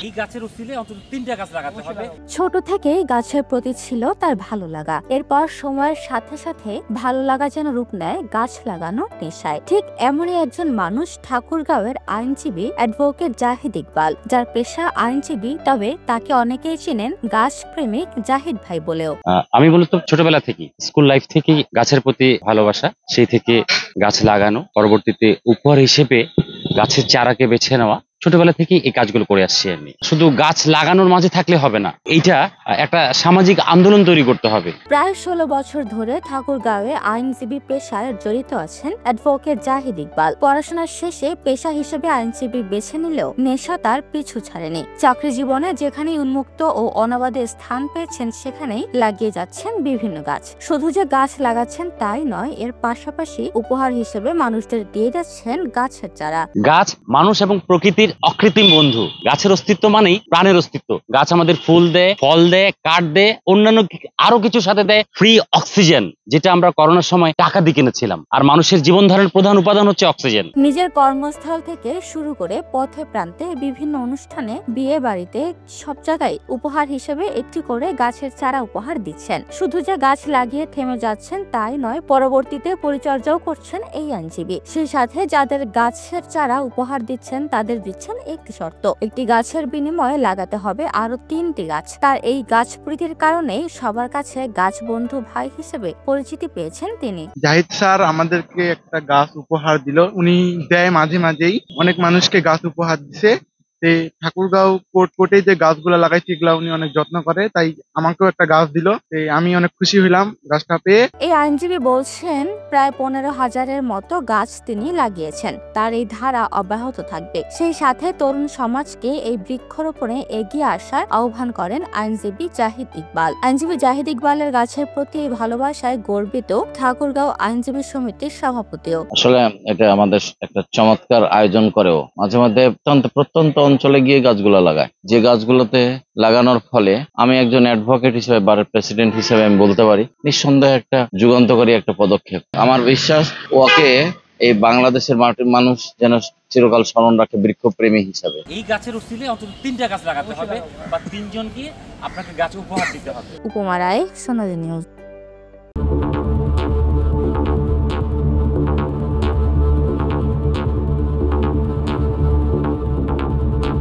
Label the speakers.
Speaker 1: এই গাছের উচিলে অন্তত 3টা গাছ লাগাতে হবে।
Speaker 2: ছোট থেকেই গাছের প্রতি ছিল তার ভালো লাগা। এরপর সময়ের সাথে সাথে ভালো লাগা যেন রূপ নেয় গাছ লাগানোর নেশায়। ঠিক এমনই একজন মানুষ ঠাকুরগাঁওয়ের আইনজীবী অ্যাডভোকেট জাহিদ ইকবাল, যার পেশা আইনজীবী, তবে তাকে অনেকেই চিনেন গাছ প্রেমিক জাহিদ ভাই বলেও।
Speaker 3: আমি মূলত ছোটবেলা থেকে স্কুল লাইফ থেকেই গাছের প্রতি ভালোবাসা, সেই থেকে গাছ লাগানো, পরবর্তীতে উপহার হিসেবে গাছের চারাকে বেছে নেওয়া, ছোটবেলা থেকেই এই কাজগুলো করে আসছি আমি। শুধু গাছ লাগানোর মাঝে থাকলে হবে না, এইটা একটা সামাজিক আন্দোলন তৈরি করতে হবে।
Speaker 2: প্রায় 16 বছর ধরে ঠাকুরগাঁওয়ে আইনজীবী পেশায় জড়িত আছেন অ্যাডভোকেট জাহিদ ইকবাল। পড়াশোনার শেষে পেশা হিসেবে আইনজীবী বেছে নিলেও নেশা তার পিছু ছাড়েনি। চাকরি জীবনে যেখানেই উন্মুক্ত ও অনাবাদে স্থান পেয়েছেন সেখানেই লাগিয়ে যাচ্ছেন বিভিন্ন গাছ। শুধু যে গাছ লাগাচ্ছেন তাই নয়, এর পাশাপাশি উপহার হিসেবে মানুষদের দিয়ে যাচ্ছেন গাছের চারা।
Speaker 3: গাছ মানুষ এবং প্রকৃতির অকৃত্রিম বন্ধু। গাছের অস্তিত্ব মানেই প্রাণের অস্তিত্ব। গাছ আমাদের ফুল দেয়, ফল দেয়, কাঠ দেয়, অন্যান্য আরো কিছু সাথে দেয় ফ্রি অক্সিজেন, যেটা আমরা করোনার সময় টাকা দিয়ে কিনেছিলাম। আর মানুষের জীবন ধারণের প্রধান উপাদান হচ্ছে অক্সিজেন।
Speaker 2: নিজের কর্মস্থল থেকে শুরু করে পথে প্রান্তে বিভিন্ন অনুষ্ঠানে, বিয়ে বাড়িতে, সব জায়গায় উপহার হিসেবে একটি করে গাছের চারা উপহার দিচ্ছেন। শুধু যে গাছ লাগিয়ে থেমে যাচ্ছেন তাই নয়, পরবর্তীতে পরিচর্যাও করছেন এই আইনজীবী। সেই সাথে যাদের গাছের চারা উপহার দিচ্ছেন তাদের দিচ্ছেন একটি শর্ত, একটি গাছের বিনিময়ে লাগাতে হবে আরো 3টি গাছ। তার এই গাছ প্রীতির কারণেই সবার কাছে গাছ বন্ধু ভাই হিসেবে পরিচিতি পেয়েছেন তিনি।
Speaker 4: জাহিদ স্যার আমাদেরকে একটা গাছ উপহার দিল। উনি দেয় মাঝে মাঝেই, অনেক মানুষকে গাছ উপহার দিছে। ঠাকুরগাঁও কোর্টে যে গাছগুলা লাগাইছে এগুলা উনি অনেক যত্ন করে, তাই আমাকেও একটা গাছ দিল। আমি অনেক খুশি হইলাম গাছটা পেয়ে।
Speaker 2: এই আইনজীবী বলছেন প্রায় 15,000-এর মতো গাছ তিনি লাগিয়েছেন। তার এই ধারা অব্যাহত থাকবে। সেই সাথে তরুণ সমাজকে এই বৃক্ষরোপণে এগিয়ে আসার আহ্বান করেন আইনজীবী জাহিদ ইকবাল। আইনজীবী জাহিদ ইকবালের গাছের প্রতি ভালোবাসায় গর্বিত ঠাকুরগাঁও আইনজীবী সমিতির সভাপতিও।
Speaker 5: আসলে এটা আমাদের একটা চমৎকার আয়োজন করেও মাঝে মাঝে প্রত্যন্ত অঞ্চলে গিয়ে গাছগুলো লাগায়। যে গাছগুলোতে লাগানোর ফলে আমি একজন অ্যাডভোকেট হিসেবে, বারের প্রেসিডেন্ট হিসেবে আমি বলতে পারি নিঃসন্দেহে একটা যুগান্তকারী একটা পদক্ষেপ। আমার বিশ্বাস ওকে এই বাংলাদেশের মাটির মানুষ যেন চিরকাল স্মরণ রাখে বৃক্ষপ্রেমী হিসাবে।
Speaker 1: এই গাছের উচিলে অন্তত 3টা গাছ লাগাতে হবে বা 3 জনকে আপনাকে গাছ উপহার দিতে হবে।
Speaker 2: উপমা রায়, সোনালী নিউজ।